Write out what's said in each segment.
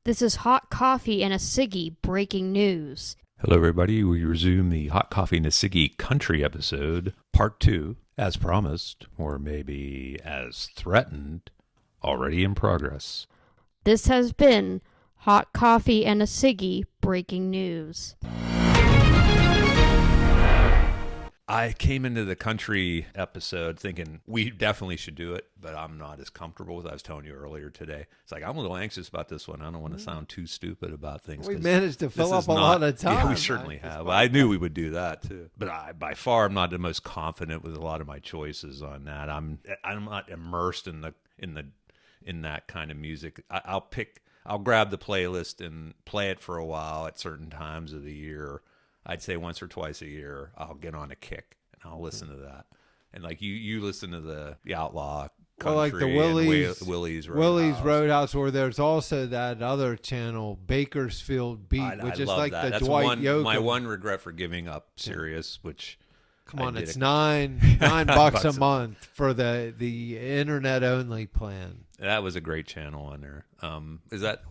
This is Hot Coffee and a Siggy breaking news. Hello, everybody. We resume the Hot Coffee and a Siggy country episode, part 2, as promised, or maybe as threatened, already in progress. This has been Hot Coffee and a Siggy breaking news. I came into the country episode thinking we definitely should do it, but I'm not as comfortable with it. I was telling you earlier today. It's like I'm a little anxious about this one. I don't want to sound too stupid about things. We managed to fill up a lot of time. Yeah, we certainly have. I knew we would do that too. But by far, I'm not the most confident with a lot of my choices on that. I'm not immersed in that kind of music. I'll grab the playlist and play it for a while at certain times of the year. I'd say once or twice a year, I'll get on a kick and I'll listen to that. And like you listen to the outlaw country, well, like the Willie's Roadhouse, or there's also that other channel, Bakersfield Beat, which is like that. the Dwight Yoakum. My one regret for giving up Sirius, which come on, it's $9 a month for the internet only plan. That was a great channel on there. Is that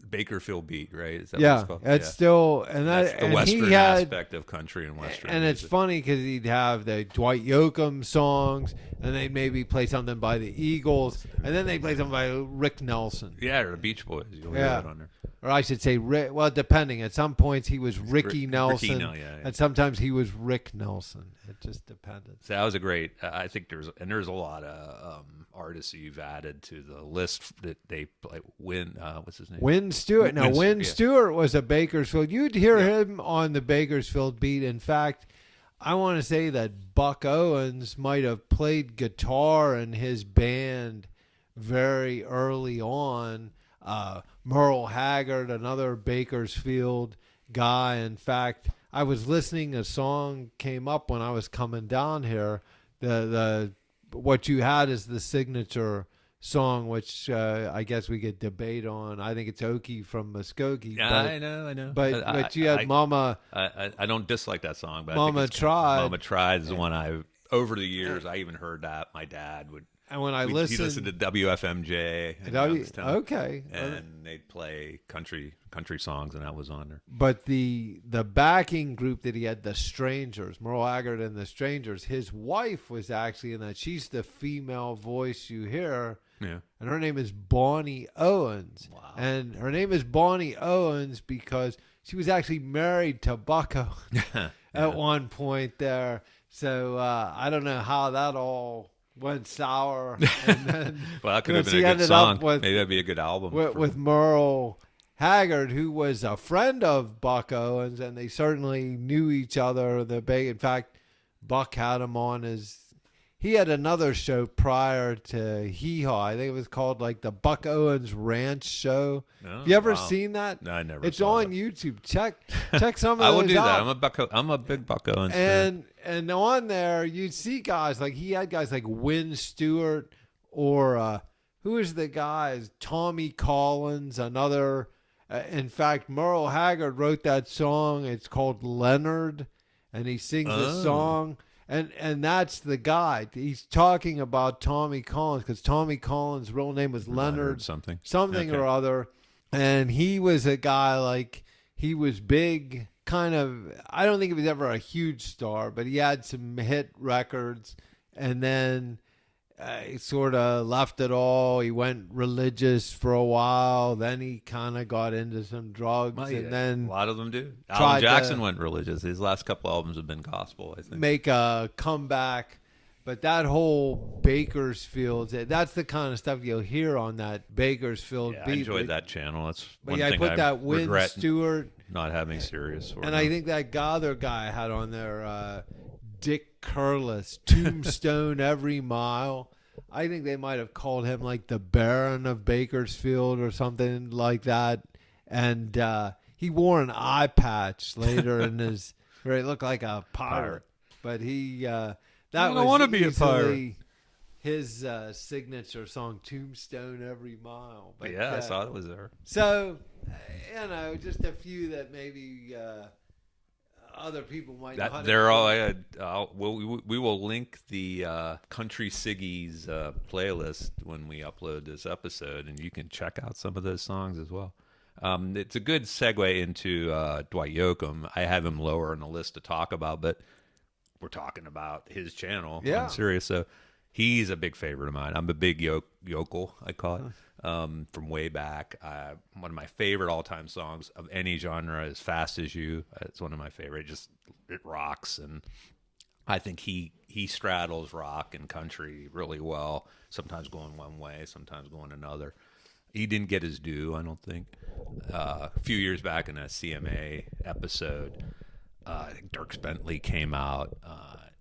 Bakersfield Beat, right? Is that yeah, what it's called? It's still, and that's the and Western aspect of country and Western. And music. it's funny because he'd have the Dwight Yoakum songs, and they'd maybe play something by the Eagles, and then they'd play something by Rick Nelson. Yeah, or the Beach Boys. You'll hear that on there. Or I should say, well, depending. At some points, he was Ricky Nelson, and sometimes he was Rick Nelson. It just depended. So that was a great. I think there's a lot of artists you've added to the list that they play. What's his name? Win Stewart. Now, Win Stewart was a Bakersfield. You'd hear him on the Bakersfield Beat. In fact, I want to say that Buck Owens might have played guitar in his band very early on. Merle Haggard, another Bakersfield guy. In fact, I was listening, a song came up when I was coming down here. The what you had is the signature song, which I guess we could debate on. I think it's Okie from Muskogee. Yeah, I know. But you had Mama. I don't dislike that song, but Mama Tried. Mama Tried is the one over the years I even heard that. My dad would. And when he listened to WFMJ, okay, and they'd play country songs, and that was on there. But the backing group that he had, the Strangers, Merle Haggard and the Strangers, his wife was actually in that. She's the female voice you hear, and her name is Bonnie Owens. Wow. And her name is Bonnie Owens because she was actually married to Buck Owens at one point there. So I don't know how that all went sour, and then well, that could have been a good song. Maybe that'd be a good album with Merle Haggard, who was a friend of Buck Owens, and they certainly knew each other. In fact, Buck had him on he had another show prior to Hee Haw. I think it was called like the Buck Owens Ranch Show. Oh, have you ever seen that? No, I never. It's saw on that. YouTube. Check some of those I will do out. that. I'm a big Buck Owens fan. And on there, you'd see guys like he had guys like Win Stewart, or who is the guys? Tommy Collins, another. In fact, Merle Haggard wrote that song. It's called Leonard, and he sings a song. And that's the guy. He's talking about Tommy Collins because Tommy Collins' real name was Leonard something okay. or other. And he was a guy like he was big. Kind of, I don't think he was ever a huge star, but he had some hit records, and then he sort of left it all. He went religious for a while, then he kind of got into some drugs, and then a lot of them do. Alan Jackson went religious. His last couple albums have been gospel, I think. Make a comeback, but that whole Bakersfield, that's the kind of stuff you'll hear on that Bakersfield Beat. I enjoyed that channel. That's one thing I put that Win Stewart. Not having Sirius. And I think that other guy had on there, Dick Curlis, Tombstone Every Mile. I think they might have called him like the Baron of Bakersfield or something like that. And he wore an eye patch later in his, where he looked like a pirate. But he, I want to be a pirate. His signature song, Tombstone Every Mile. But, yeah, I saw it was there. So, just a few that maybe other people might not. They're all. We will link the Country Siggy's playlist when we upload this episode, and you can check out some of those songs as well. It's a good segue into Dwight Yoakam. I have him lower on the list to talk about, but we're talking about his channel on Sirius, so he's a big favorite of mine. I'm a big yokel, I call it, from way back. One of my favorite all-time songs of any genre is "Fast as You." It's one of my favorite. It rocks, and I think he straddles rock and country really well. Sometimes going one way, sometimes going another. He didn't get his due, I don't think. A few years back in a CMA episode, I think Dierks Bentley came out,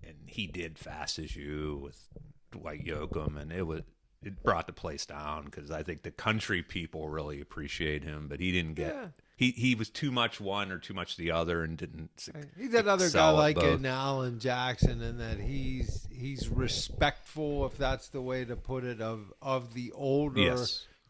and he did "Fast as You" with Dwight Yoakam, and it brought the place down because I think the country people really appreciate him, but he didn't get. Yeah. He was too much one or too much the other, and didn't. He's another guy like an Alan Jackson, in that he's respectful, if that's the way to put it, of the older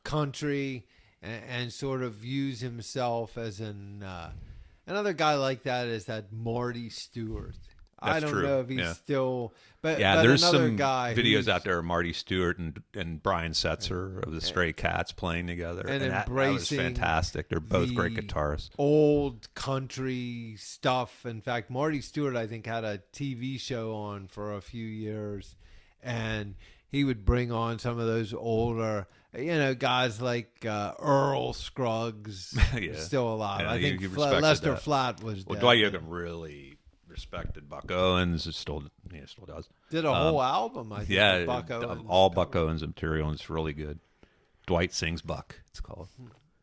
country, and sort of views himself as another guy like that is that Marty Stewart. That's I don't true. know if he's still, but there's another some guy videos out there of Marty Stewart and Brian Setzer of the Stray Cats playing together, and that was embracing fantastic. They're both great guitarists. Old country stuff. In fact, Marty Stewart, I think, had a TV show on for a few years, and he would bring on some of those older, guys like Earl Scruggs, still alive. I think Lester Flatt was dead. Dwight Yoakam really respected Buck Owens. Still does. Did a whole album, I think. Buck Owens. All Buck Owens material, and it's really good. Dwight Sings Buck, it's called.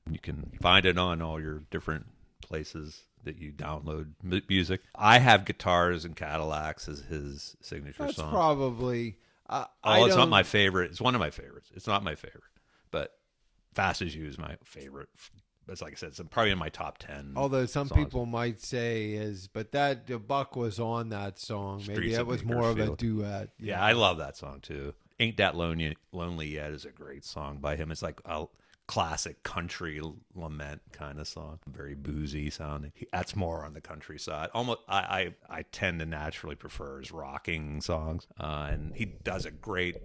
You can find it on all your different places that you download music. I have Guitars and Cadillacs as his signature song. That's probably... it's not my favorite. It's one of my favorites. It's not my favorite, but "Fast as You" is my favorite. It's like I said, it's probably in my top 10. Although some people might say but that Buck was on that song. Maybe that was more of a duet. Yeah, I love that song too. "Ain't That Lonely Yet" is a great song by him. It's like a classic country lament kind of song, very boozy sounding. That's more on the country side. Almost, I tend to naturally prefer his rocking songs, and he does a great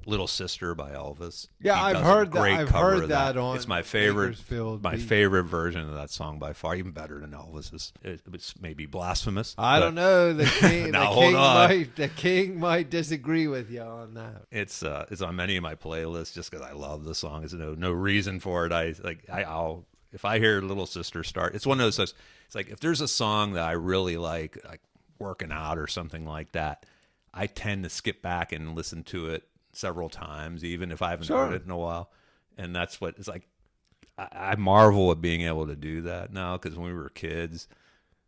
"Little Sister" by Elvis. Yeah, I've heard that. I've heard that on. It's my favorite. Bakersfield My Beat. favorite version of that song by far, even better than Elvis's. It's maybe blasphemous. I don't know. The king, now, hold on. The king might disagree with you on that. It's on many of my playlists just because I love the song. There's no reason for it. I'll if I hear "Little Sister" start, it's one of those songs. It's like if there's a song that I really like working out or something like that, I tend to skip back and listen to it several times, even if I haven't heard it in a while. And that's what it's like. I marvel at being able to do that now, because when we were kids,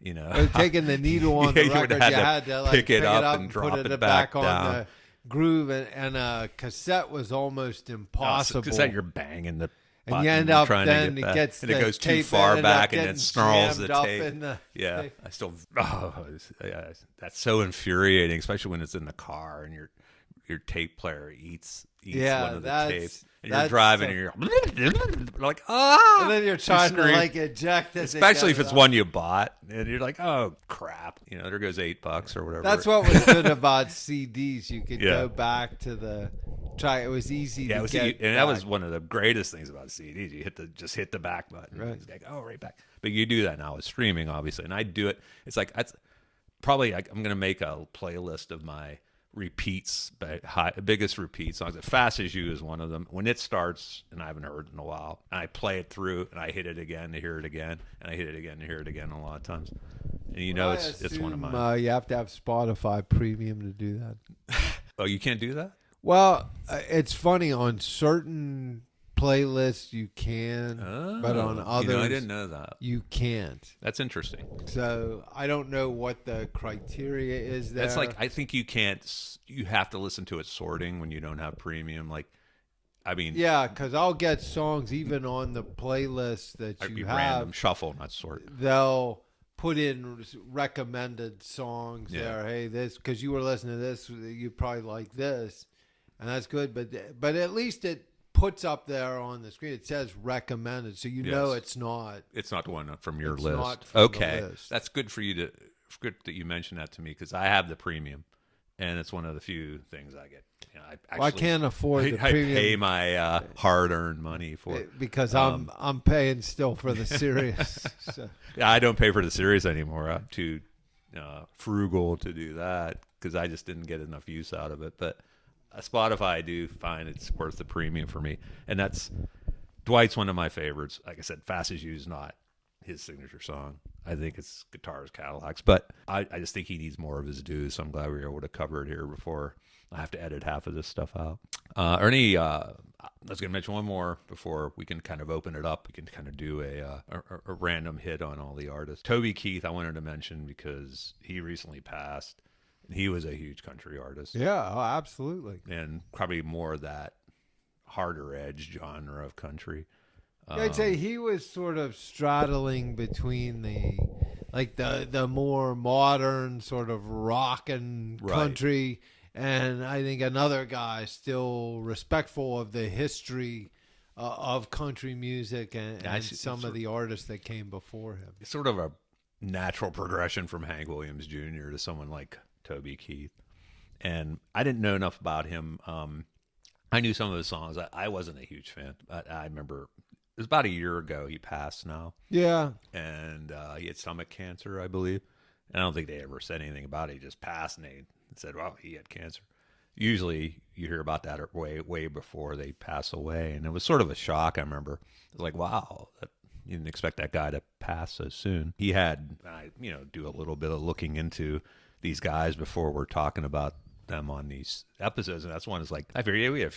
taking the needle on the record, you had to pick it up and drop it back on down. the groove, and a cassette was almost impossible. Cassette, you're banging the button, and you end up trying then to it get gets and it goes too far back, and it snarls the tape. Tape. I still. That's so infuriating, especially when it's in the car and your tape player eats one of the tapes, and you're driving and you're like, and then you're trying to eject it, especially if it's one you bought, and you're like, oh crap, there goes $8 or whatever. That's what was good about CDs. You could go back to it was easy to get and that was one of the greatest things about CDs. You just hit the back button, right? It's like, right back. But you do that now with streaming, obviously, and I do it. It's like I'm going to make a playlist of my repeats, biggest repeat songs. "Fast as You" is one of them. When it starts and I haven't heard it in a while, and I play it through and I hit it again to hear it again, and I hit it again to hear it again a lot of times. And it's one of mine. You have to have Spotify Premium to do that. Oh, you can't do that? Well, it's funny, on certain playlists you can, but on others I didn't know that. You can't. That's interesting. So I don't know what the criteria is there. That's like, I think you can't. You have to listen to it sorting when you don't have premium. Yeah, because I'll get songs even on the playlist that you have. Random shuffle, not sort. They'll put in recommended songs there. Hey, this, because you were listening to this, you probably like this, and that's good. But at least it puts up there on the screen. It says recommended, so know it's not. It's not the one from your list. Not from okay, the list. That's good for you good that you mentioned that to me, because I have the premium, and it's one of the few things I get. you know, I Well, I actually can't afford the I premium pay my hard-earned money for it. because I'm paying still for the Sirius. So. Yeah, I don't pay for the series anymore. I'm too frugal to do that because I just didn't get enough use out of it. But Spotify, I do find it's worth the premium for me, and that's Dwight's one of my favorites. Like I said, "Fast as You" is not his signature song. I think it's Guitars, Cadillacs, but I just think he needs more of his due. So I'm glad we were able to cover it here before I have to edit half of this stuff out. Ernie, I was going to mention one more before we can kind of open it up. We can kind of do a random hit on all the artists. Toby Keith, I wanted to mention because he recently passed. He was a huge country artist. Yeah, oh, absolutely. And probably more of that harder edge genre of country. Yeah, I'd say he was sort of straddling between the more modern sort of rock and country, and I think another guy still respectful of the history of country music and some of the artists that came before him. It's sort of a natural progression from Hank Williams Jr. to someone like Toby Keith. And I didn't know enough about him. I knew some of his songs. I wasn't a huge fan, but I remember it was about a year ago he passed now. Yeah. And he had stomach cancer, I believe. And I don't think they ever said anything about it. He just passed and they said, well, he had cancer. Usually you hear about that way before they pass away. And it was sort of a shock, I remember. It was like, wow, you didn't expect that guy to pass so soon. He had, do a little bit of looking into these guys before we're talking about them on these episodes, and that's one is like I figured we had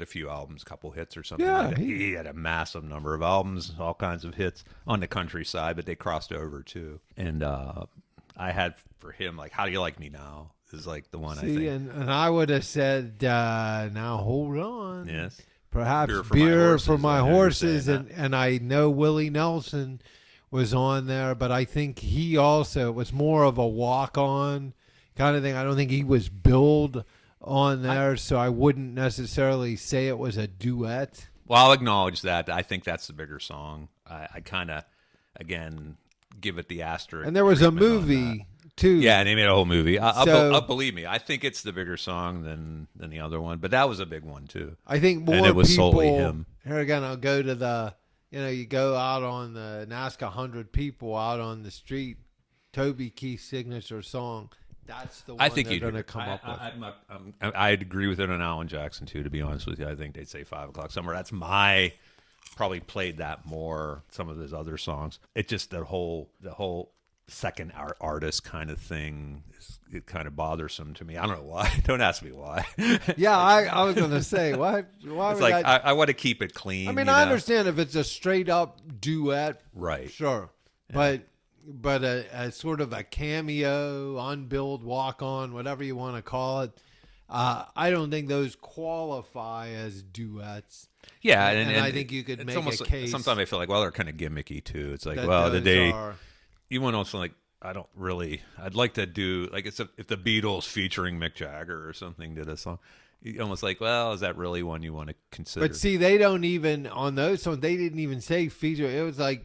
a few albums, a couple hits or something. Yeah, like that. He had a massive number of albums, all kinds of hits on the country side, but they crossed over too. And I had for him like "How Do You Like Me Now" is like the one I think. And I would have said, "Now hold on." Yes, perhaps beer for my horses, and I know Willie Nelson was on there, but I think he also was more of a walk-on kind of thing. I don't think he was billed on there, so I wouldn't necessarily say it was a duet. Well, I'll acknowledge that. I think that's the bigger song. I kind of, again, give it the asterisk. And there was a movie, too. Yeah, and they made a whole movie. I'll believe me, I think it's the bigger song than the other one, but that was a big one, too. I think more and it was people, solely him. Here again, I'll go to the, you go out on the NASCAR 100 people out on the street, Toby Keith's signature song. That's the one I think they're going to come up with. I'd agree with it on Alan Jackson, too, to be honest with you. I think they'd say 5 o'clock somewhere. That's probably played that more, some of his other songs. It just, the whole second artist kind of thing, it kind of bothersome to me. I don't know why. Don't ask me why. Yeah, I was going to say, why it's like, I want to keep it clean. I mean, I understand if it's a straight up duet. Right. Sure. Yeah. But a sort of a cameo, unbilled walk-on, whatever you want to call it, I don't think those qualify as duets. Yeah, and I think you could make a case. Sometimes I feel like, well, they're kind of gimmicky too. It's like, you want also like, I'd like to do like if the Beatles featuring Mick Jagger or something did a song. You almost like, well, is that really one you want to consider? But see, they don't even on those songs. They didn't even say feature. It was like.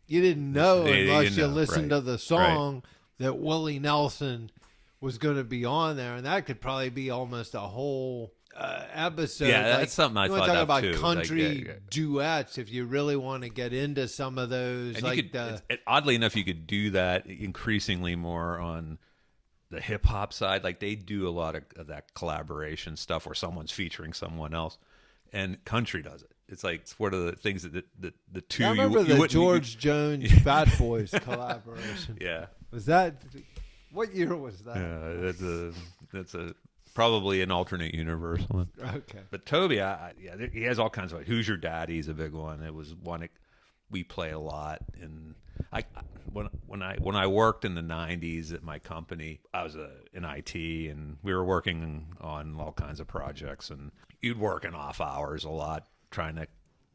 You didn't know unless you listened to the song that Willie Nelson was going to be on there, and that could probably be almost a whole episode. Yeah, that's something I thought of too. About country duets, if you really want to get into some of those. And oddly enough, you could do that increasingly more on the hip hop side. Like they do a lot of that collaboration stuff where someone's featuring someone else, and country does it. It's like it's one of the things that the two. I remember the George Jones Fat Boys collaboration. Yeah, was that what year was that? Yeah, that's probably an alternate universe one. Okay, but Toby, he has all kinds of. Who's Your Daddy is a big one. It was one we play a lot, and when I worked in the '90s at my company, I was in IT, and we were working on all kinds of projects, and you'd work in off hours a lot. Trying to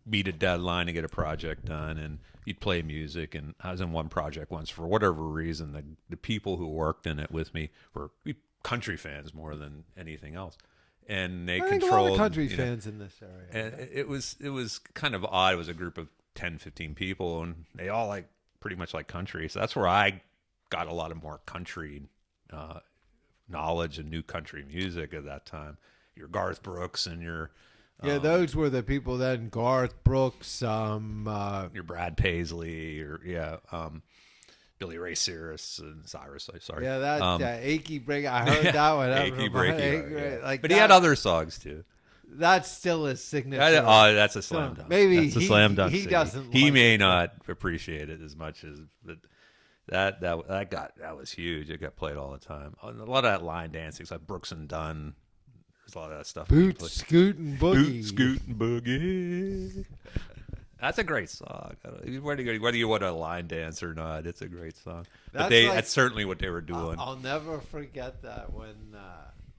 meet a deadline to get a project done, and you'd play music. And I was in one project once for whatever reason. The people who worked in it with me were country fans more than anything else, and they controlled. A lot of country fans in this area. And it was kind of odd. It was a group of 10, 15 people, and they all pretty much like country. So that's where I got a lot of more country knowledge and new country music at that time. Garth Brooks and your those were the people then. Garth Brooks, your Brad Paisley, or Billy Ray Cyrus and Cyrus. Sorry, yeah, that Achy Break. I heard that one. Achy Breaky. Yeah. Like but that, he had other songs too. That's still his signature. That's a slam dunk. Maybe that's a slam dunk. He doesn't. He like may it. not appreciate it as much as, but that was huge. It got played all the time. A lot of that line dancing, like Brooks and Dunn. There's a lot of that stuff. Boot, Scoot, and Boogie. Boot, Scoot, and Boogie. That's a great song. Whether you want a line dance or not, it's a great song. But that's certainly what they were doing. I'll never forget that when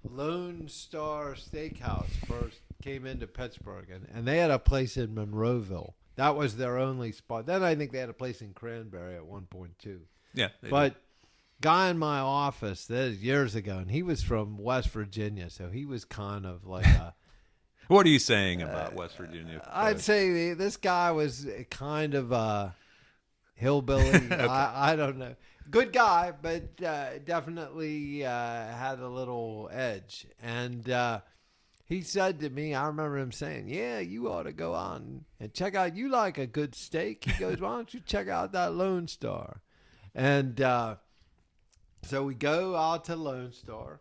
Lone Star Steakhouse first came into Pittsburgh, and they had a place in Monroeville. That was their only spot. Then I think they had a place in Cranberry at one point too. Yeah, but guy in my office, this is years ago, and he was from West Virginia, so he was kind of like a. What are you saying about West Virginia? I'd say this guy was kind of a hillbilly. Okay. I don't know. Good guy, but definitely had a little edge. And he said to me, I remember him saying, yeah, you ought to go on and check out. You like a good steak? He goes, why don't you check out that Lone Star? And so we go out to Lone Star.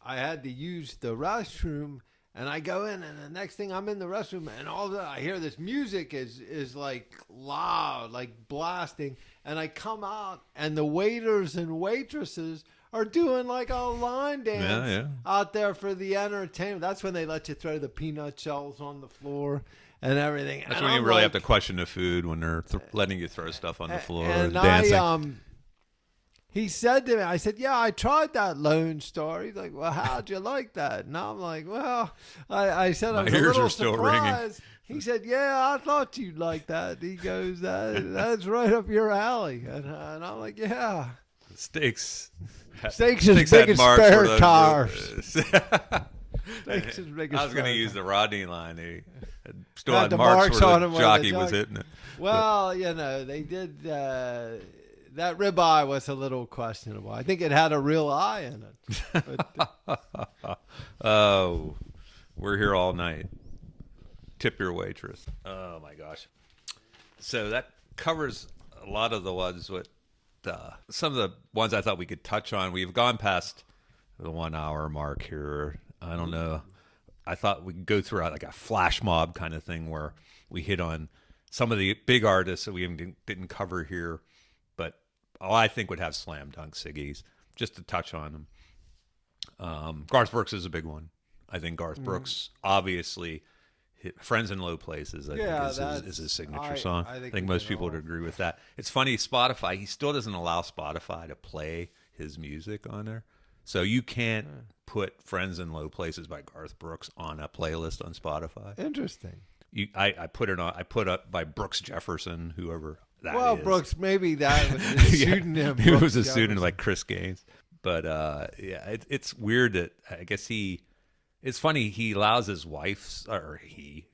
I had to use the restroom. And I go in, and the next thing I'm in the restroom, and all of a sudden I hear this music is like loud, like blasting. And I come out, and the waiters and waitresses are doing like a line dance out there for the entertainment. That's when they let you throw the peanut shells on the floor and everything. That's and when I'm you really like, have to question the food, when they're letting you throw stuff on the floor and dancing. He said to me, I said, yeah, I tried that Lone Star. He's like, well, how'd you like that? And I'm like, well, I said, I was a little surprised. He said, yeah, I thought you'd like that. He goes, that's right up your alley. And I'm like, yeah. Steaks is big as spare tires. Steaks is big as I was going to use the Rodney line. He still had marks on where him the jockey was hitting it. Well, they did... that ribeye was a little questionable. I think it had a real eye in it. Oh, we're here all night. Tip your waitress. Oh, my gosh. So that covers a lot of the ones with some of the ones I thought we could touch on. We've gone past the 1 hour mark here. I don't know. I thought we could go through like a flash mob kind of thing where we hit on some of the big artists that we didn't cover here. I think would have slam dunk Siggy's, just to touch on them. Garth Brooks is a big one. I think Garth Brooks obviously hit Friends in Low Places. I think is his signature song. I think most people would agree with that. It's funny, Spotify, he still doesn't allow Spotify to play his music on there. So you can't put Friends in Low Places by Garth Brooks on a playlist on Spotify. Interesting. I put it on. I put up by Brooks Jefferson, whoever. Brooks, maybe that was a pseudonym. It was a pseudonym like Chris Gaines. But it's weird that I guess it's funny, he allows his wife's, or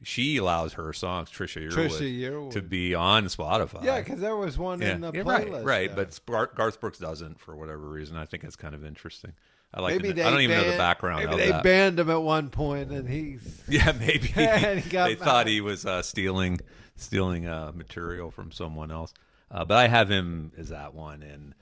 she allows her songs, Trisha Yearwood, to be on Spotify. Yeah, because there was one in the playlist. Right, but Garth Brooks doesn't for whatever reason. I think that's kind of interesting. I don't even know the background of that. Maybe they banned him at one point, and he's... Yeah, maybe. They thought he was stealing material from someone else. But I have him as that one, and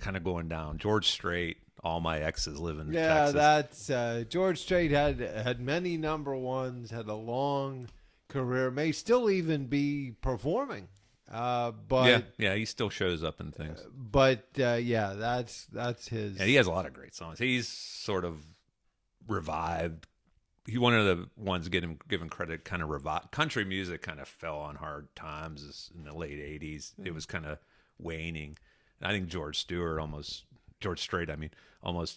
kind of going down. George Strait, All My Exes Live in Texas. Yeah, that's... George Strait had many number ones, had a long career, may still even be performing. But he still shows up in things. But that's his. Yeah, he has a lot of great songs. He's sort of revived. He one of the ones given credit. Kind of revived country music. Kind of fell on hard times in the late '80s. It was kind of waning. And I think George Strait, almost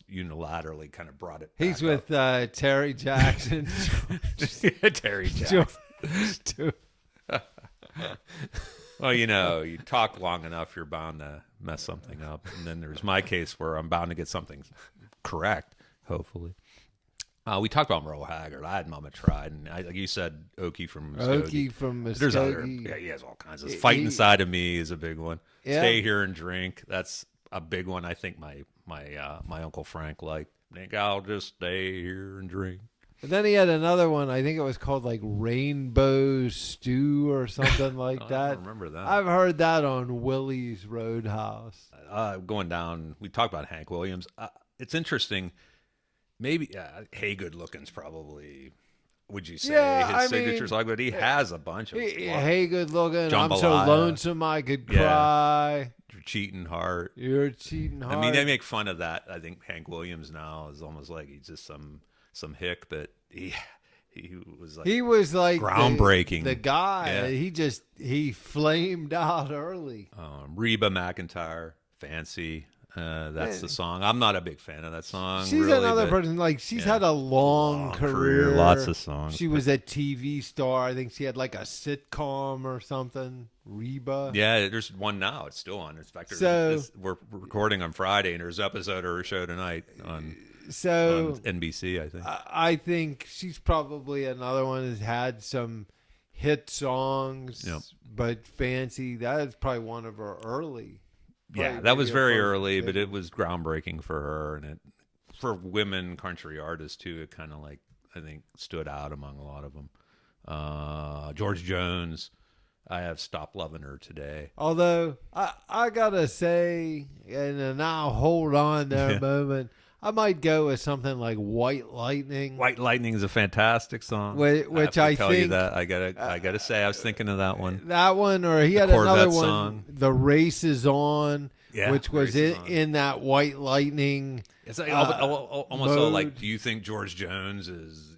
unilaterally kind of brought it back. He's with Terry Jackson. Terry Jackson. Well, you talk long enough, you're bound to mess something up. And then there's my case where I'm bound to get something correct, hopefully. We talked about Merle Haggard. I had Mama Tried. And like you said, Okie from Muskogee. There's other. Yeah, he has all kinds of. Fight Inside of Me is a big one. Yeah. Stay Here and Drink. That's a big one. I think my Uncle Frank liked. Think I'll just stay here and drink. And then he had another one. I think it was called like Rainbow Stew or something like I that. don't remember that. I've heard that on Willie's Roadhouse. Going down, we talked about Hank Williams. It's interesting. Maybe Hey Good Looking's probably, would you say, his signature song? But he has a bunch of Hey Good Looking, I'm so Jambalaya. Lonesome I Could Cry. Your Cheating Heart. You're Cheating Heart. I mean, they make fun of that. I think Hank Williams now is almost like he's just some hick, but he was like groundbreaking. The guy, he flamed out early. Reba McEntire, Fancy. That's the song. I'm not a big fan of that song. She's really, another person. Like she's had a long career. Lots of songs. She was a TV star. I think she had like a sitcom or something. Reba. Yeah, there's one now. It's still on. In fact, we're recording on Friday, and there's an episode of her show tonight on NBC. I think. I think she's probably another one that's had some hit songs. Yep. But Fancy, that is probably one of her early. Yeah, that was very early, but it was groundbreaking for her, and for women country artists too. It kind of like, I think, stood out among a lot of them. George Jones, I have Stopped Loving Her Today. Although I gotta say, and now hold on there a moment, I might go with something like White Lightning. White Lightning is a fantastic song. Which I tell think you that I gotta say I was thinking of that one. That one, or he had another one, song. The Race Is On, Yeah, which was in that White Lightning. It's like almost so like, do you think George Jones is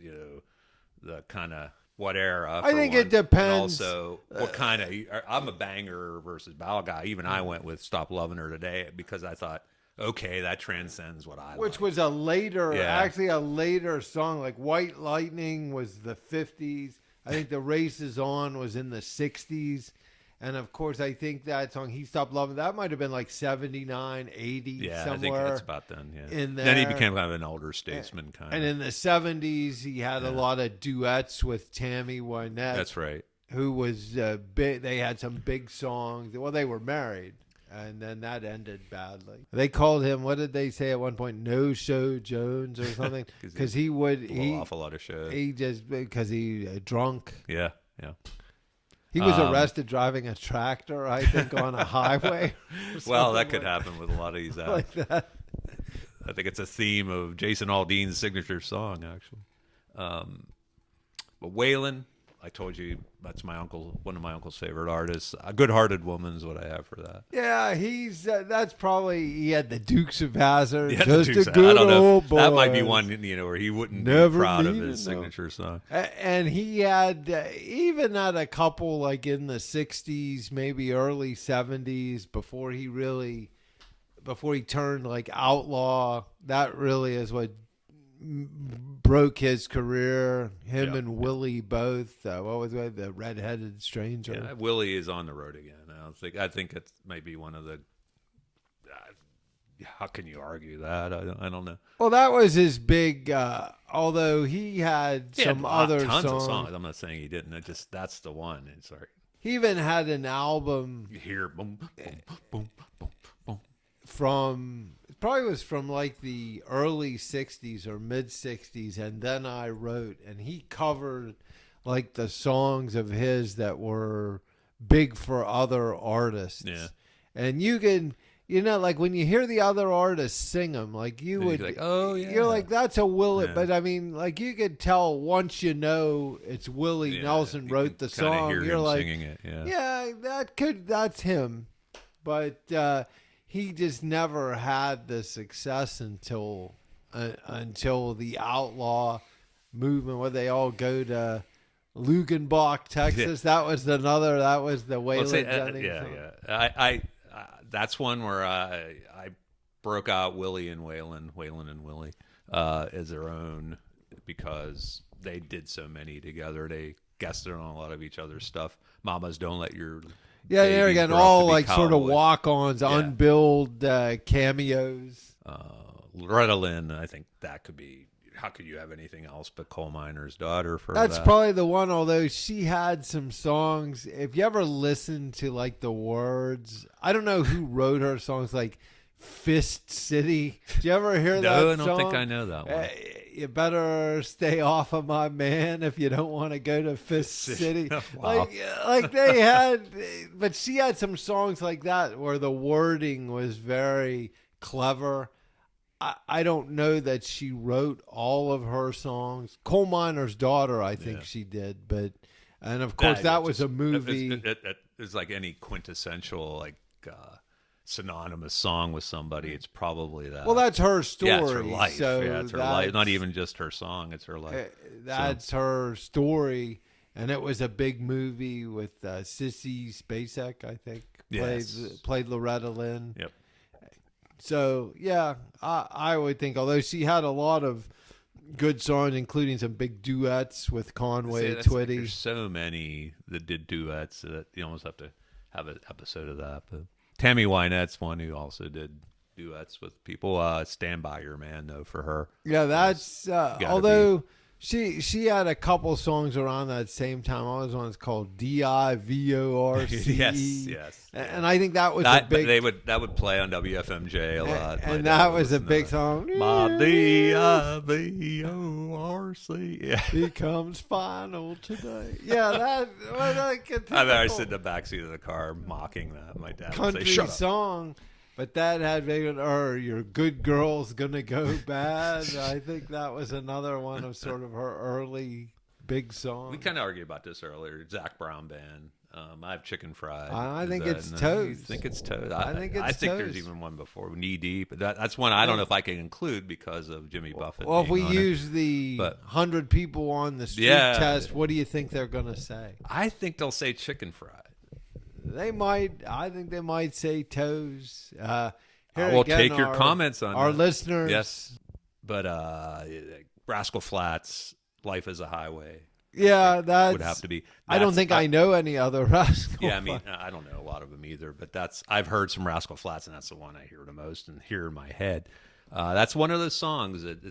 the kind of what era? I think it depends. And also, what kind of? I'm a banger versus ballad guy. Even I went with Stop Loving Her Today because I thought, okay, that transcends what I Which like. was actually a later song. Like White Lightning was the 50s. I think The Race Is On was in the 60s. And of course, I think that song, He Stopped Loving, that might have been like 79, 80, yeah, somewhere. I think that's about then, yeah. In there. Then he became kind of an older statesman kind of. And in the 70s, he had a lot of duets with Tammy Wynette. That's right. Who was big. They had some big songs. Well, they were married. And then that ended badly. They called him, what did they say at one point? No Show Jones or something? Because he would off a lot of shows. Because he drunk. Yeah. He was arrested driving a tractor, I think, on a highway. Well, that could happen with a lot of these acts. Like that. I think it's a theme of Jason Aldean's signature song, actually. But Waylon, I told you that's one of my uncle's favorite artists. A Good-Hearted Woman is what I have for that. Yeah, he's that's probably, he had the Dukes of Hazzard. Yeah, just Dukes a good I don't know old boy. That might be one where he wouldn't be proud of his signature song. And he had even had a couple like in the 60s, maybe early 70s before he turned like outlaw. That really is what broke his career. Him and Willie both. What was it? The redheaded stranger. Yeah, Willie is on the road again. I think it might be one of the. How can you argue that? I don't know. Well, that was his big. Although he had some other tons songs. of songs. I'm not saying he didn't. That's the one. It's like he even had an album. You hear boom, boom, boom, boom, boom. Probably was from like the early 60s or mid 60s, and Then I Wrote, and he covered like the songs of his that were big for other artists. Yeah. And you can, like when you hear the other artists sing them, like you're like, oh yeah, you're like, that's a Willie. Yeah. But I mean, like you could tell once it's Willie Nelson wrote the song. You're like singing it. That's him. But he just never had the success until the outlaw movement, where they all go to Lugenbach, Texas. Yeah. That was the Waylon Jennings. I that's one where I broke out Willie and Waylon and Willie as their own, because they did so many together. They guested on a lot of each other's stuff. Mamas Don't Let Your there again, all like sort of walk-ons, unbilled cameos. Loretta Lynn, I think that could be. How could you have anything else but Coal Miner's Daughter for That's that? probably the one, although she had some songs. If you ever listen to like the words, I don't know who wrote her songs, like Fist City. Did you ever hear that song? No, I don't think I know that one. you better stay off of my man if you don't want to go to Fist City. Wow. Like they had, but she had some songs like that where the wording was very clever. I don't know that she wrote all of her songs. Coal Miner's Daughter, I think she did, and of course that was a movie. It's like any quintessential like synonymous song with somebody. It's probably that. Well, that's her story. Yeah, it's her life. So it's her life. Not even just her song. It's her life. That's her story, and it was a big movie with Sissy Spacek, I think, played Loretta Lynn. Yep. So, yeah, I would think, although she had a lot of good songs, including some big duets with Conway Twitty. There's so many that did duets that you almost have to have an episode of that. But Tammy Wynette's one who also did duets with people. Stand By Your Man, though, for her. Yeah, that's, although she had a couple songs around that same time. I was one that's called DIVORCE. Yes. And I think that was a big... That would play on WFMJ a lot. And that was a big song. My DIVORC. Yeah. Becomes final today. Yeah, that was like a I sit in the backseat of the car mocking that. My dad would country say, "Shut up." song. But that had your good girl's gonna go bad. I think that was another one of sort of her early big songs. We kind of argued about this earlier. Zach Brown Band. I have Chicken Fried. I think it's You Toes. think it's Toes? I think it's Toes. Toes. There's even one before Knee Deep. But that's one I don't know if I can include because of Jimmy Buffett. Well, if we being on use the 100 people on the street test, what do you think they're gonna say? I think they'll say Chicken Fried. They might. I think they might say Toes. We'll take your comments on our that. listeners. Yes, but Rascal Flatts, Life is a Highway. Yeah, that would have to be. I don't think I know any other Rascal. Yeah, I mean, I don't know a lot of them either, but I've heard some Rascal Flatts, and that's the one I hear the most and hear in my head. That's one of those songs that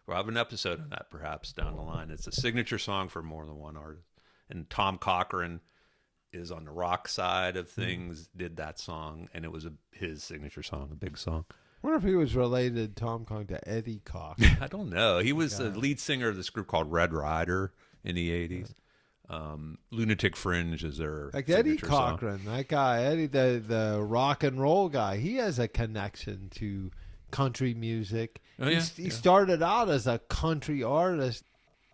we'll have an episode on that perhaps down the line. It's a signature song for more than one artist, and Tom Cochrane is on the rock side of things, did that song, and it was his signature song, a big song. I wonder if he was related, Tom Cochrane, to Eddie Cox. I don't know. He was the lead singer of this group called Red Rider in the 80s. Lunatic Fringe is their like Eddie signature Cochran, song. that guy, Eddie, the rock and roll guy. He has a connection to country music. Oh, yeah? He started out as a country artist.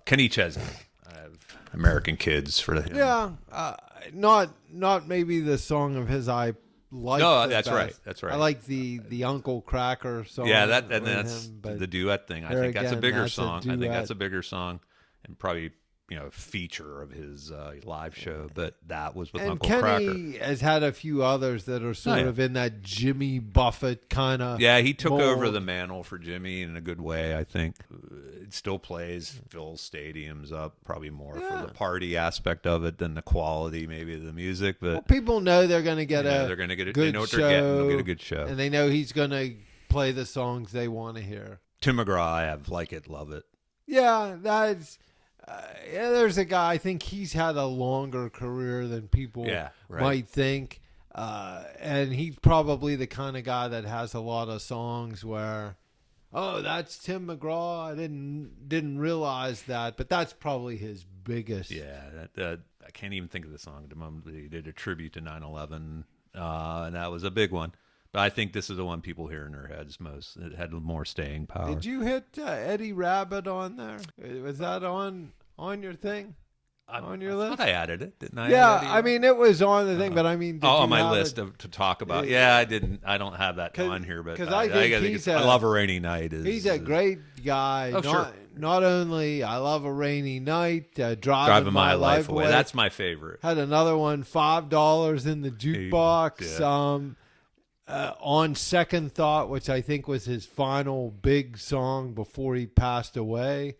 Kenny Chesney. I have American Kids for him. Yeah, not maybe the song of his I like. No, that's right. That's right. I like the Uncle Cracker song. Yeah, that's him, but the duet thing. I think that's a bigger song. I think that's a bigger song, and probably feature of his live show. But that was with Uncle Cracker. And Kenny has had a few others that are sort of in that Jimmy Buffett kind of. Yeah, he took mold. over the mantle for Jimmy in a good way. I think it still plays, fills stadiums up, probably more for the party aspect of it than the quality maybe of the music. But people know they're going to get they're going to get good they know what show, they're getting. They'll get a good show, and they know he's going to play the songs they want to hear. Tim McGraw, I have Like It, Love It. Yeah, that's. There's a guy, I think he's had a longer career than people might think. And he's probably the kind of guy that has a lot of songs where, oh, that's Tim McGraw. I didn't realize that, but that's probably his biggest. Yeah, I can't even think of the song at the moment. He did a tribute to 9/11, and that was a big one. But I think this is the one people hear in their heads most. It had more staying power. Did you hit Eddie Rabbit on there? Was that on your thing? On your list? I thought I added it, didn't I? Yeah, I mean, it was on the thing, but I mean... on my list to talk about. Yeah, I didn't. I don't have that on here, but I think I love A Rainy Night. He's a great guy. Sure. Not only I Love a Rainy Night, Driving My Life Away. That's my favorite. Had another one, $5 in the jukebox. Yeah. On Second Thought, which I think was his final big song before he passed away,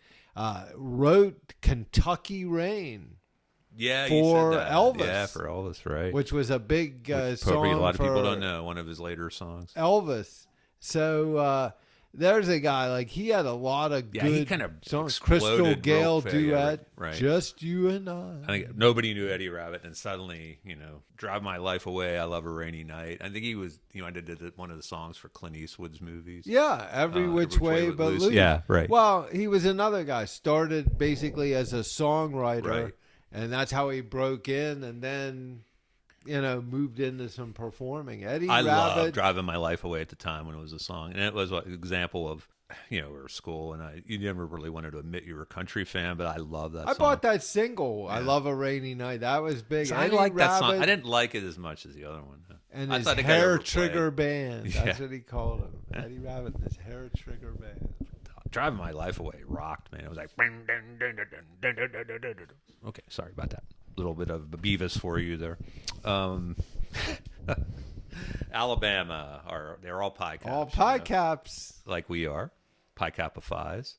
wrote Kentucky Rain. Yeah, for you said that. Elvis. Yeah, for Elvis, right? Which was a big song. Probably a lot of for people don't know. One of his later songs. Elvis. So there's a guy like he had a lot of good he kind of songs. Crystal Gale duet, right. Just you and I think nobody knew Eddie Rabbitt, and suddenly, Drive My Life Away, I Love a Rainy Night. I think he was, I did one of the songs for Clint Eastwood's movies. Yeah, Every Which Way But Loose. Yeah, right. Well, he was another guy. Started basically as a songwriter, right. And that's how he broke in, and then moved into some performing. Eddie I Rabbitt, loved Driving My Life Away at the time when it was a song, and it was an example of, we were at school, and you never really wanted to admit you were a country fan, but I love that song. I bought that single, I Love a Rainy Night. That was big. So I like that song. I didn't like it as much as the other one. And his hair trigger band. That's what he called him. Eddie Rabbitt and his hair trigger band. Driving My Life Away rocked, man. It was like... Okay, sorry about that. A little bit of Beavis for you there. Alabama, they're all pie caps. All pie caps. Like we are. Pi Kappa Phi's.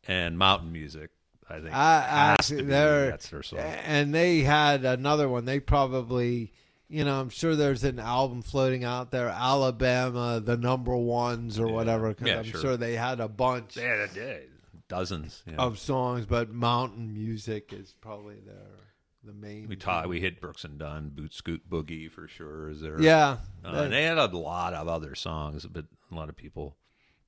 And mountain music, I think. That's their song. And they had another one. They probably... I'm sure there's an album floating out there, Alabama, the number ones or whatever. Cause I'm sure they had a bunch. They had dozens of songs, but mountain music is probably the main. We hit Brooks and Dunn, Boot Scoot Boogie for sure. Is there? Yeah, and they had a lot of other songs, but a lot of people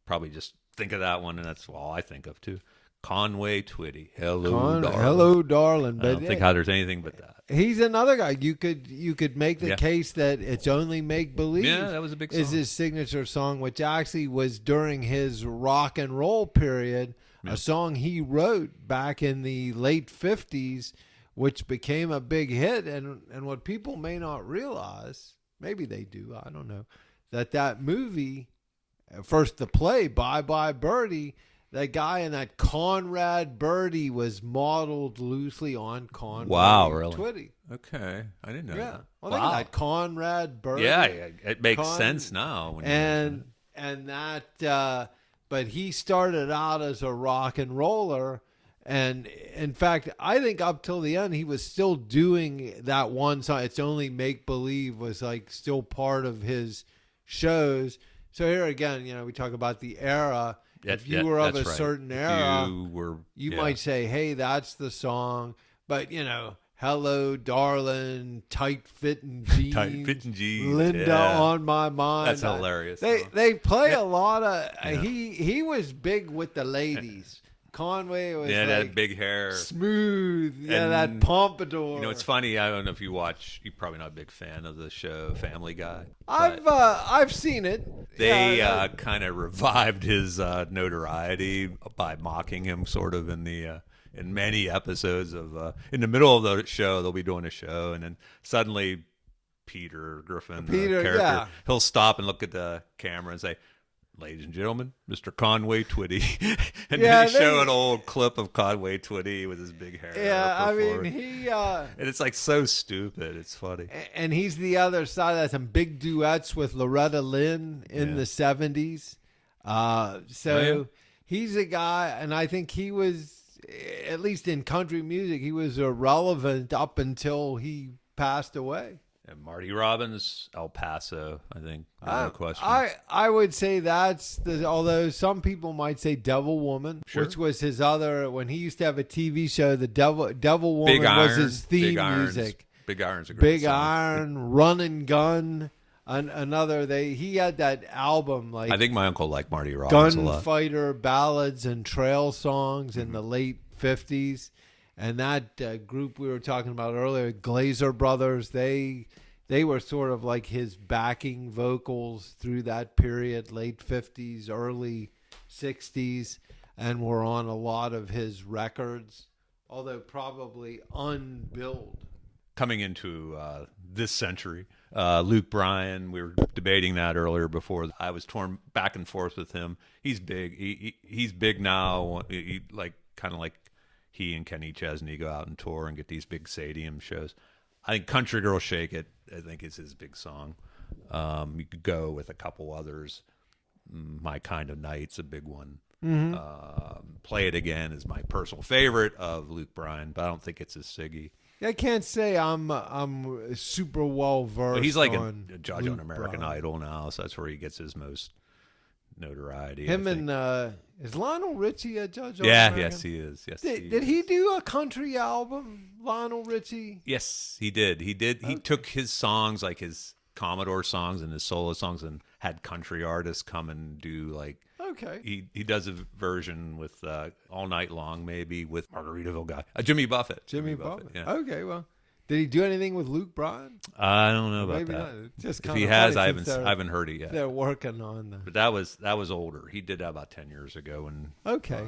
probably just think of that one, and that's all I think of too. Conway Twitty, hello, darling. I don't think how there's anything but that. He's another guy. You could make the case that It's Only Make Believe. Yeah, that was a big song. Is his signature song, which actually was during his rock and roll period, a song he wrote back in the late 50s, which became a big hit. And what people may not realize, maybe they do, I don't know, that movie, first the play, Bye Bye Birdie, that guy in that Conrad Birdie was modeled loosely on Conrad Twitty. Okay, I didn't know that. Well, think of that Conrad Birdie. Yeah, it makes sense now. When but he started out as a rock and roller, and in fact, I think up till the end he was still doing that one song. It's Only Make Believe was like still part of his shows. So here again, we talk about the era. If you were of a certain era, you might say, hey, that's the song. But, Hello, Darling, Tight Fitting Jeans. Linda on My Mind. That's hilarious. They play a lot of... He was big with the ladies. Conway was that big hair. Smooth. That pompadour. It's funny. I don't know if you watch... You're probably not a big fan of the show Family Guy. I've seen it. They kind of revived his notoriety by mocking him sort of in many episodes of... in the middle of the show, they'll be doing a show, and then suddenly Peter Griffin, the character, he'll stop and look at the camera and say... Ladies and gentlemen, Mr. Conway Twitty. And then they show an old clip of Conway Twitty with his big hair. Yeah, I mean, he... and it's like so stupid. It's funny. And he's the other side. That's some big duets with Loretta Lynn in the 70s. He's a guy, and I think he was, at least in country music, he was irrelevant up until he passed away. And Marty Robbins, El Paso, I think. No question. I would say that's although some people might say Devil Woman, which was his other, when he used to have a TV show, the Devil Woman was his theme music. Big Iron's a great Big song. Iron, Run and Gun, he had that album like. I think my uncle liked Marty Robbins a lot. Gunfighter ballads and trail songs in the late 50s. And that group we were talking about earlier, Glazer Brothers, they were sort of like his backing vocals through that period, late 50s, early 60s, and were on a lot of his records, although probably unbilled. Coming into this century, Luke Bryan, we were debating that earlier before. I was torn back and forth with him. He's big. He's big now, kind of like he and Kenny Chesney go out and tour and get these big stadium shows. I think Country Girl Shake It, I think, is his big song. You could go with a couple others. My Kind of Night's a big one. Mm-hmm. Play It Again is my personal favorite of Luke Bryan, but I don't think it's his Siggy. I can't say I'm super well versed. But he's like a judge Luke on American Bryan. Idol now, so that's where he gets his most notoriety. Him and is Lionel Richie a judge? on yeah, American? yes, he is. Yes, Did he do a country album, Lionel Richie? Yes, he did. He did. He Okay. took his songs, like his Commodore songs and his solo songs, and had country artists come and do like. Okay. He does a version with All Night Long, maybe with Margaritaville guy, Jimmy Buffett. Jimmy Buffett. Yeah. Okay, well, did he do anything with Luke Bryan? I don't know about Maybe that. not. Just If kinda he has, funny I since haven't heard it yet. They're working on the. But that was older. He did that about 10 years ago, and Okay.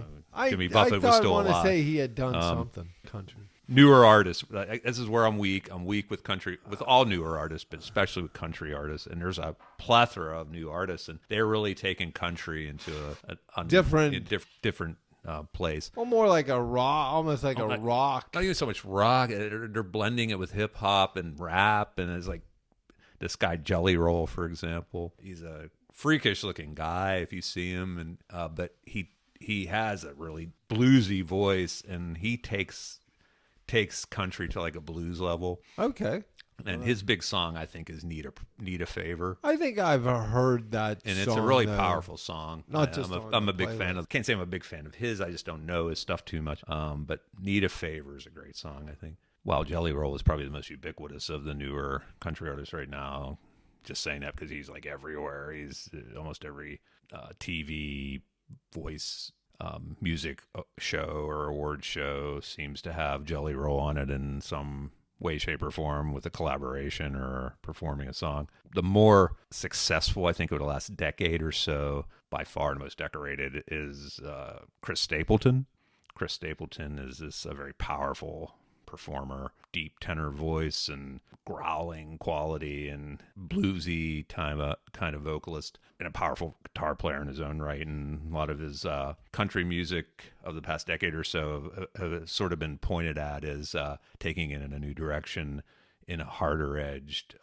Jimmy Buffett was still I want to alive. say he had done something country. Newer artists. This is where I'm weak. I'm weak with country, with all newer artists, but especially with country artists. And there's a plethora of new artists, and they're really taking country into a Different place. Well, more like a rock, almost like a rock. Not even so much rock. They're blending it with hip hop and rap, and it's like this guy Jelly Roll, for example. He's a freakish looking guy if you see him, and but he has a really bluesy voice, and he takes country to like a blues level. Okay. And his big song, I think, is "Need a Favor." I think I've heard that And song, it's a really though. powerful song. Not just I'm on a the big fan playlist. of. Can't say I'm a big fan of his. I just don't know his stuff too much. But "Need a Favor" is a great song, I think. Wow, Jelly Roll is probably the most ubiquitous of the newer country artists right now. Just saying that because he's like everywhere. He's almost every TV voice. Music show or award show seems to have Jelly Roll on it in some way, shape, or form with a collaboration or performing a song. The more successful, I think, over the last decade or so, by far the most decorated, is Chris Stapleton. Chris Stapleton is a very powerful performer, deep tenor voice and growling quality and bluesy kind of vocalist, and a powerful guitar player in his own right. And a lot of his country music of the past decade or so have sort of been pointed at as taking it in a new direction in a harder edged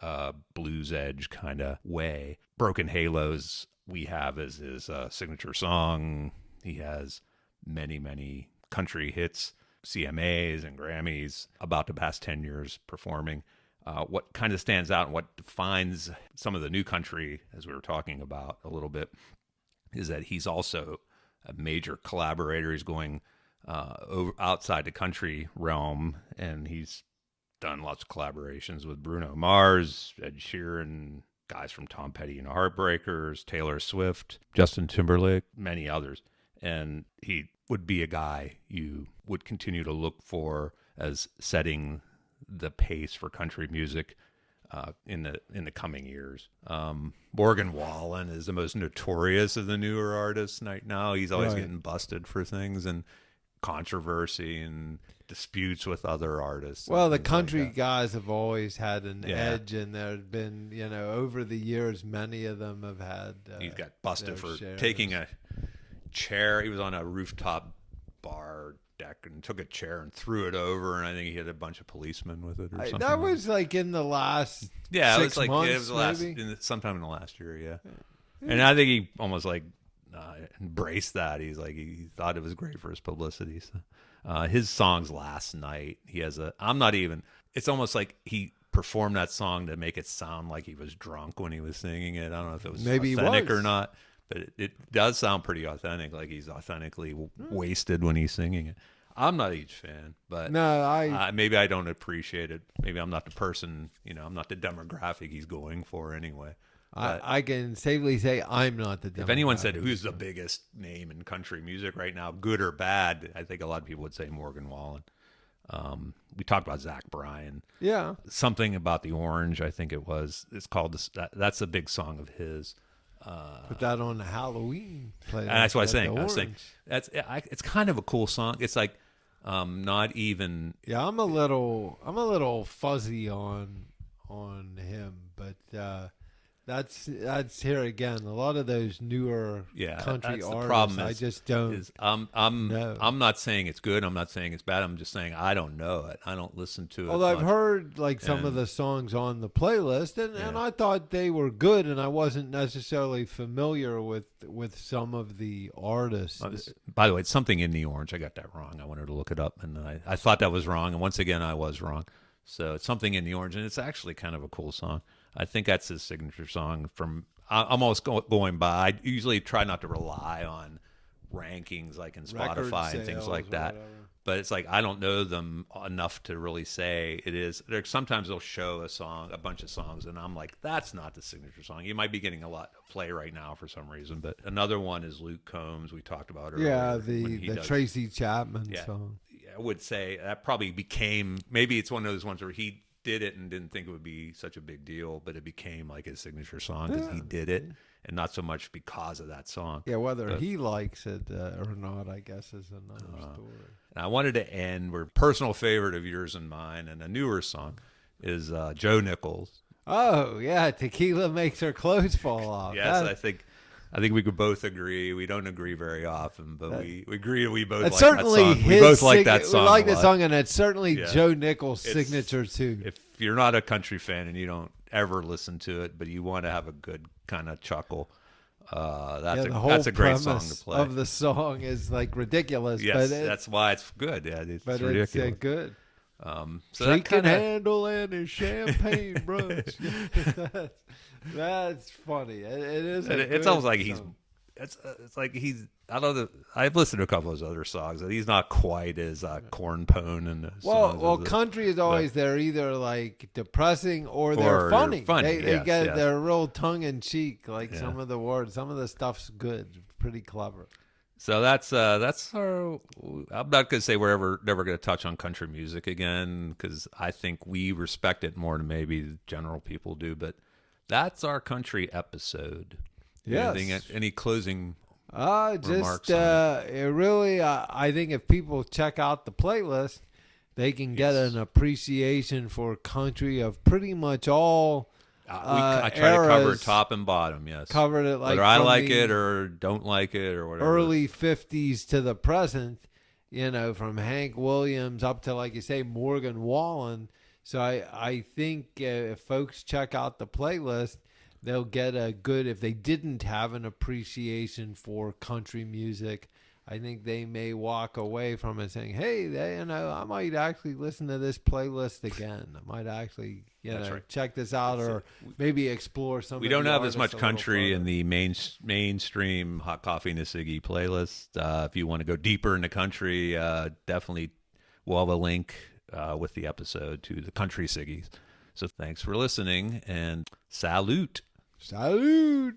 blues edge kind of way. Broken Halos we have as his signature song. He has many country hits, CMAs and Grammys about the past 10 years performing. What kind of stands out and what defines some of the new country, as we were talking about a little bit, is that he's also a major collaborator. He's going outside the country realm, and he's done lots of collaborations with Bruno Mars, Ed Sheeran, guys from Tom Petty and the Heartbreakers, Taylor Swift, Justin Timberlake, many others. And he would be a guy you would continue to look for as setting the pace for country music in the coming years. Morgan Wallen is the most notorious of the newer artists right now. He's always getting busted for things and controversy and disputes with other artists. Well, the like country that. guys have always had an edge, and there have been, over the years, many of them have had. He got busted for shares. taking a chair. He was on a rooftop bar deck and took a chair and threw it over, and I think he hit a bunch of policemen with it or something. That was like in the last it 6 was like months, it was the last maybe? sometime in the last year, yeah. And I think he almost like embraced that. He's like he thought it was great for his publicity. So his songs last night, he has it's almost like he performed that song to make it sound like he was drunk when he was singing it. I don't know if it was Maybe authentic he was. or not, but it does sound pretty authentic, like he's authentically wasted when he's singing it. I'm not a huge fan, but No, maybe I don't appreciate it. Maybe I'm not the person, I'm not the demographic he's going for anyway. But I can safely say I'm not the. if anyone said who's the biggest name in country music right now, good or bad, I think a lot of people would say Morgan Wallen. We talked about Zach Bryan. Yeah. Something about the Orange, I think it was. It's called that's a big song of his. Put that on the Halloween playlist. And that's what I was saying. The I was saying Orange. it's kind of a cool song. It's like not even. Yeah, I'm a little fuzzy on him, but that's here again. A lot of those newer country that's artists, the problem I just don't. I'm not saying it's good. I'm not saying it's bad. I'm just saying I don't know it. I don't listen to it. Although I've much. heard like some of the songs on the playlist, and I thought they were good, and I wasn't necessarily familiar with some of the artists. By the way, it's Something in the Orange. I got that wrong. I wanted to look it up, and I thought that was wrong. And once again, I was wrong. So it's Something in the Orange, and it's actually kind of a cool song. I think that's his signature song. I'm always going by. I usually try not to rely on rankings like in Record Spotify and things sales like or that. whatever. But it's like I don't know them enough to really say it is. Sometimes they'll show a bunch of songs, and I'm like, that's not the signature song. You might be getting a lot of play right now for some reason. But another one is Luke Combs. We talked about earlier. Yeah, when the Tracy Chapman song. I would say that probably became, maybe it's one of those ones where he did it and didn't think it would be such a big deal, but it became like his signature song because he did it, and not so much because of that song. Yeah, whether he likes it or not, I guess, is another story. And I wanted to end where personal favorite of yours and mine, and a newer song, is Joe Nichols. Oh, yeah, Tequila Makes Her Clothes Fall Off. Yes, I think we could both agree. We don't agree very often, but we agree we both like certainly that song. We both like that song. We like a the lot. song, and it's certainly Joe Nichols' signature too. If you're not a country fan and you don't ever listen to it, but you want to have a good kind of chuckle, that's a great song to play. Of the song is like ridiculous. Yes, but that's why it's good. Yeah, it's ridiculous. It's good. So she can handle any champagne brush. That's funny. It is. It's almost like it's like he's. I don't know. I've listened to a couple of his other songs, and he's not quite as corn pone and. Well, country is always they're either like depressing or they're funny. They get they're real tongue in cheek. Like some of the words, some of the stuff's good, pretty clever. So that's our. I'm not gonna say we're never gonna touch on country music again because I think we respect it more than maybe general people do. But that's our country episode. Yes. Any closing? Just really, I think if people check out the playlist, they can get an appreciation for country of pretty much all. I try to cover top and bottom. Yes, covered it like whether I like it or don't like it or whatever. Early '50s to the present, from Hank Williams up to, like you say, Morgan Wallen. So I think if folks check out the playlist, they'll get a good, if they didn't have an appreciation for country music, I think they may walk away from it saying, hey, I might actually listen to this playlist again. I might actually, check this out or maybe explore some. We don't have as much country in the mainstream Hot Coffee and a Siggy playlist. If you want to go deeper into country, definitely we'll have a link with the episode to the Country Siggies. So thanks for listening and salute. Salute.